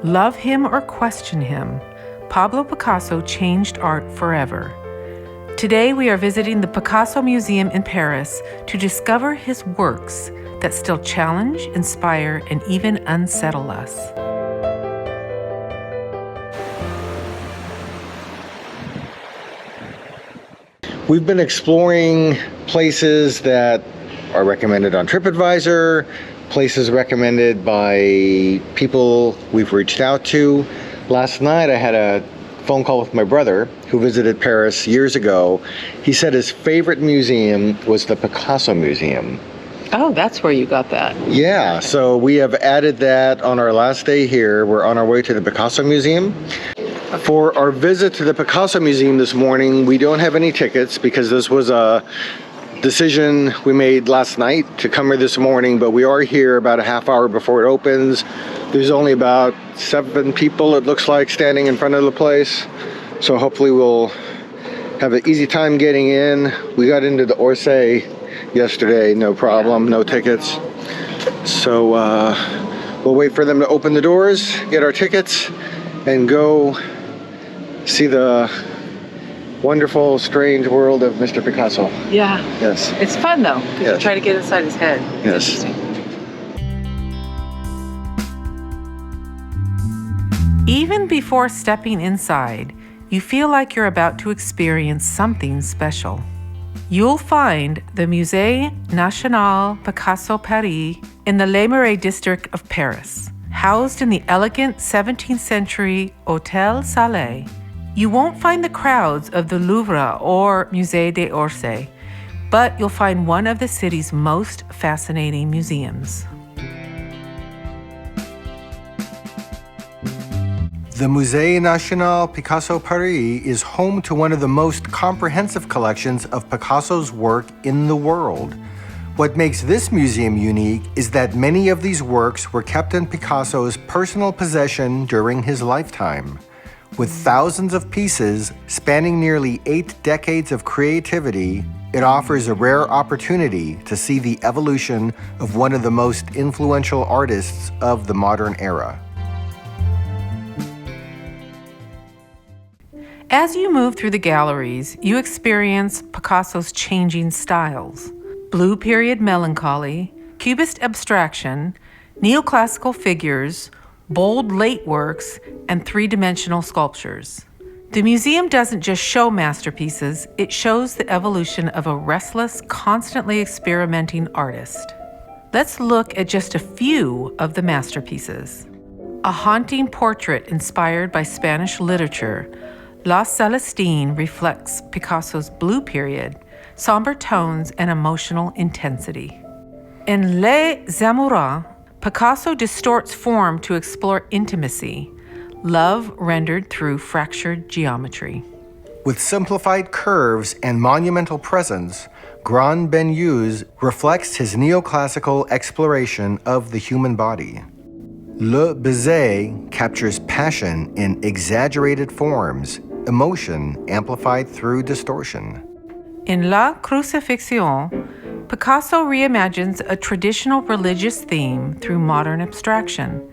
Love him or question him, Pablo Picasso changed art forever. Today we are visiting the Picasso Museum in Paris to discover his works that still challenge, inspire, and even unsettle us. We've been exploring places that are recommended on TripAdvisor, places recommended by people we've reached out to. Last night I had a phone call with my brother who visited Paris years ago. He said his favorite museum was the Picasso Museum. Oh, that's where you got that. Yeah, so we have added that on our last day here. We're on our way to the Picasso Museum. For our visit to the Picasso Museum this morning, we don't have any tickets because this was a decision we made last night to come here this morning, but we are here about a half hour before it opens. There's only about 7 people, it looks like, standing in front of the place. So hopefully we'll have an easy time getting in. We got into the Orsay yesterday, no problem, no tickets. So we'll wait for them to open the doors, get our tickets, and go see the wonderful, strange world of Mr. Picasso. Yeah. Yes. It's fun though, because Yes. you try to get inside his head. It's Yes. interesting. Even before stepping inside, you feel like you're about to experience something special. You'll find the Musée National Picasso-Paris in the Marais district of Paris, housed in the elegant 17th century Hôtel Salé. You won't find the crowds of the Louvre or Musée d'Orsay, but you'll find one of the city's most fascinating museums. The Musée National Picasso-Paris is home to one of the most comprehensive collections of Picasso's work in the world. What makes this museum unique is that many of these works were kept in Picasso's personal possession during his lifetime. With thousands of pieces spanning nearly 8 decades of creativity, it offers a rare opportunity to see the evolution of one of the most influential artists of the modern era. As you move through the galleries, you experience Picasso's changing styles: Blue period melancholy, Cubist abstraction, neoclassical figures, bold late works, and 3-dimensional sculptures. The museum doesn't just show masterpieces, it shows the evolution of a restless, constantly experimenting artist. Let's look at just a few of the masterpieces. A haunting portrait inspired by Spanish literature, La Célestine reflects Picasso's blue period, somber tones, and emotional intensity. In Les Amoureux, Picasso distorts form to explore intimacy, love rendered through fractured geometry. With simplified curves and monumental presence, Grand Baiser reflects his neoclassical exploration of the human body. Le Baiser captures passion in exaggerated forms, emotion amplified through distortion. In La Crucifixion, Picasso reimagines a traditional religious theme through modern abstraction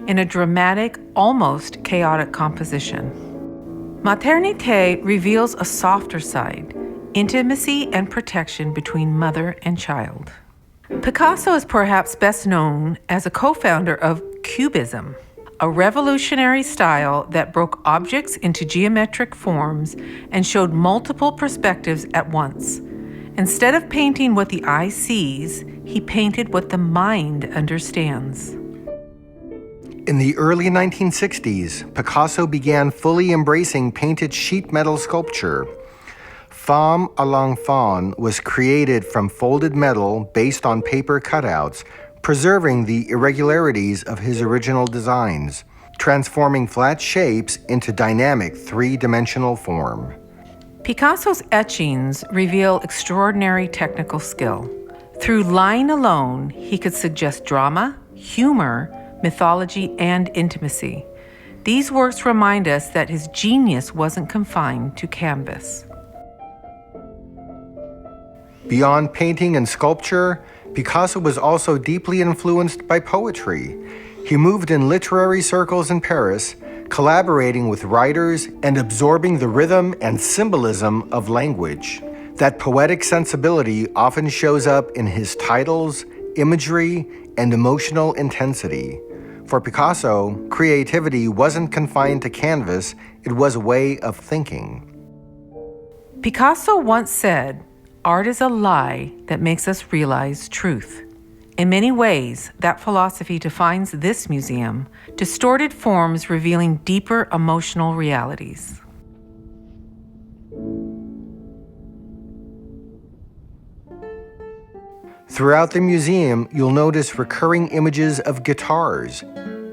in a dramatic, almost chaotic composition. Maternité reveals a softer side, intimacy and protection between mother and child. Picasso is perhaps best known as a co-founder of Cubism, a revolutionary style that broke objects into geometric forms and showed multiple perspectives at once. Instead of painting what the eye sees, he painted what the mind understands. In the early 1960s, Picasso began fully embracing painted sheet metal sculpture. Femme à l'enfant was created from folded metal based on paper cutouts, preserving the irregularities of his original designs, transforming flat shapes into dynamic 3-dimensional form. Picasso's etchings reveal extraordinary technical skill. Through line alone, he could suggest drama, humor, mythology, and intimacy. These works remind us that his genius wasn't confined to canvas. Beyond painting and sculpture, Picasso was also deeply influenced by poetry. He moved in literary circles in Paris, collaborating with writers and absorbing the rhythm and symbolism of language. That poetic sensibility often shows up in his titles, imagery, and emotional intensity. For Picasso, creativity wasn't confined to canvas, it was a way of thinking. Picasso once said, "Art is a lie that makes us realize truth." In many ways, that philosophy defines this museum, distorted forms revealing deeper emotional realities. Throughout the museum, you'll notice recurring images of guitars,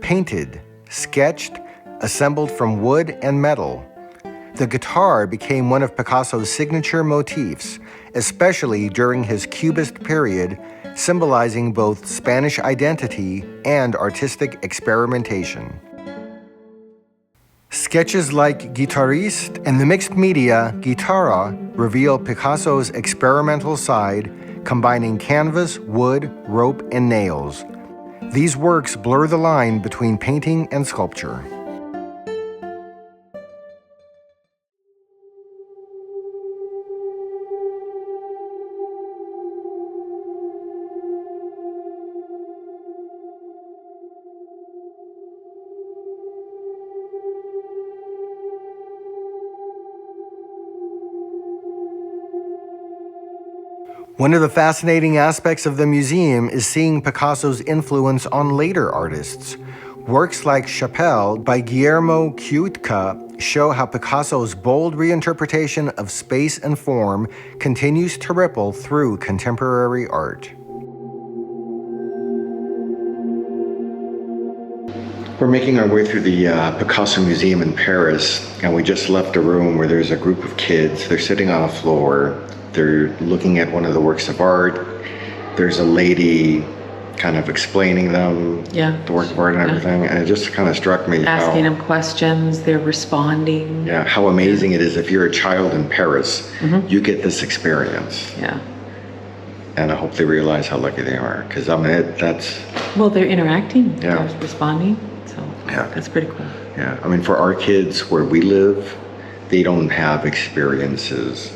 painted, sketched, assembled from wood and metal. The guitar became one of Picasso's signature motifs, especially during his Cubist period, symbolizing both Spanish identity and artistic experimentation. Sketches like Guitariste and the mixed media Guitarra reveal Picasso's experimental side, combining canvas, wood, rope, and nails. These works blur the line between painting and sculpture. One of the fascinating aspects of the museum is seeing Picasso's influence on later artists. Works like Chapelle by Guillermo Kuitca show how Picasso's bold reinterpretation of space and form continues to ripple through contemporary art. We're making our way through the Picasso Museum in Paris, and we just left a room where there's a group of kids. They're sitting on a floor. They're looking at one of the works of art. There's a lady kind of explaining them, the work of art and everything, and it just kind of struck me. Asking them questions, they're responding. Yeah, how amazing it is if you're a child in Paris, you get this experience. Yeah. And I hope they realize how lucky they are, because I mean, that's... Well, they're interacting, they're responding, so that's pretty cool. Yeah, I mean, for our kids where we live, they don't have experiences,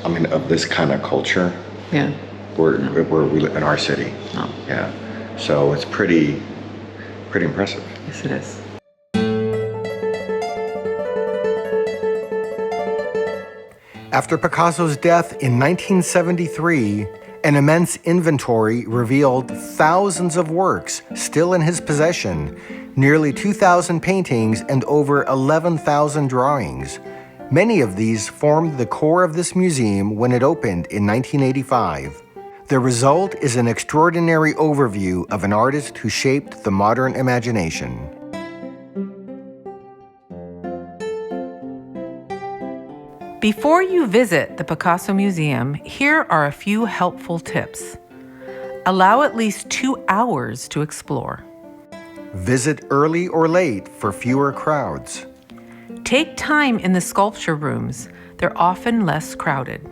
I mean, of this kind of culture. Yeah. Where we live in our city. No. Yeah. So it's pretty impressive. Yes, it is. After Picasso's death in 1973, an immense inventory revealed thousands of works still in his possession, nearly 2,000 paintings and over 11,000 drawings. Many of these formed the core of this museum when it opened in 1985. The result is an extraordinary overview of an artist who shaped the modern imagination. Before you visit the Picasso Museum, here are a few helpful tips. Allow at least 2 hours to explore. Visit early or late for fewer crowds. Take time in the sculpture rooms. They're often less crowded.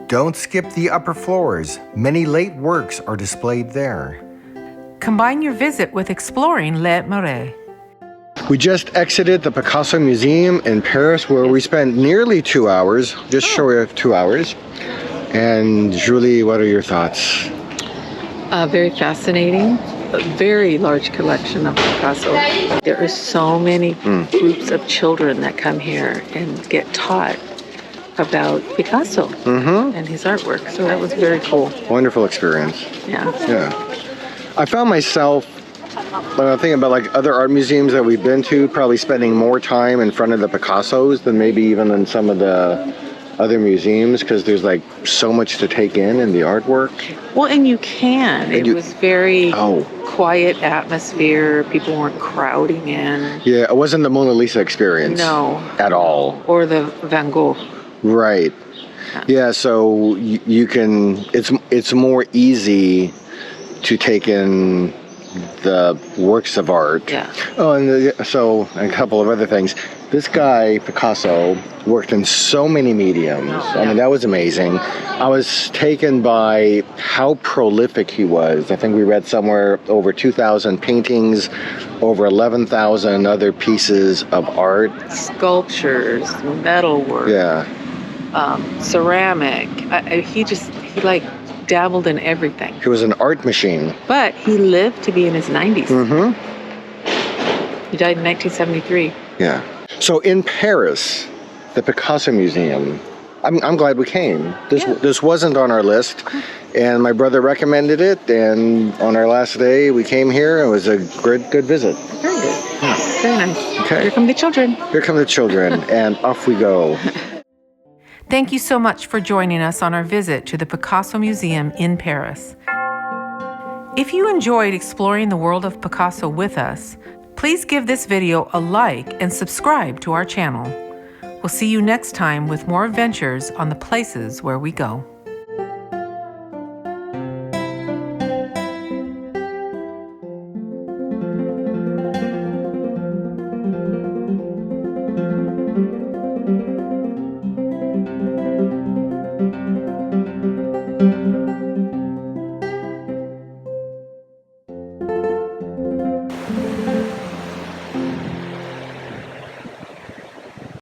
Don't skip the upper floors. Many late works are displayed there. Combine your visit with exploring Les Marais. We just exited the Picasso Museum in Paris, where we spent nearly 2 hours, just short of 2 hours. And Julie, what are your thoughts? Very fascinating. A very large collection of Picasso. There are so many groups of children that come here and get taught about Picasso and his artwork. So that was very cool. Wonderful experience. Yeah. I found myself thinking about like other art museums that we've been to, probably spending more time in front of the Picassos than maybe even in some of the other museums, because there's like so much to take in the artwork. Well, and you can. It was very quiet atmosphere. People weren't crowding in. Yeah, it wasn't the Mona Lisa experience. No. At all. Or the Van Gogh. Right. Yeah, so you can, it's more easy to take in the works of art. Yeah. Oh, and so a couple of other things. This guy, Picasso, worked in so many mediums. I mean, that was amazing. I was taken by how prolific he was. I think we read somewhere over 2,000 paintings, over 11,000 other pieces of art. Sculptures, metalwork, ceramic. He like dabbled in everything. He was an art machine. But he lived to be in his 90s. Mm-hmm. He died in 1973. Yeah. So in Paris, the Picasso Museum, I'm glad we came. This wasn't on our list, and my brother recommended it, and on our last day we came here. It was a good visit. Very good. Yeah. Very nice. Okay. Here come the children. Here come the children, and off we go. Thank you so much for joining us on our visit to the Picasso Museum in Paris. If you enjoyed exploring the world of Picasso with us, please give this video a like and subscribe to our channel. We'll see you next time with more adventures on the places where we go.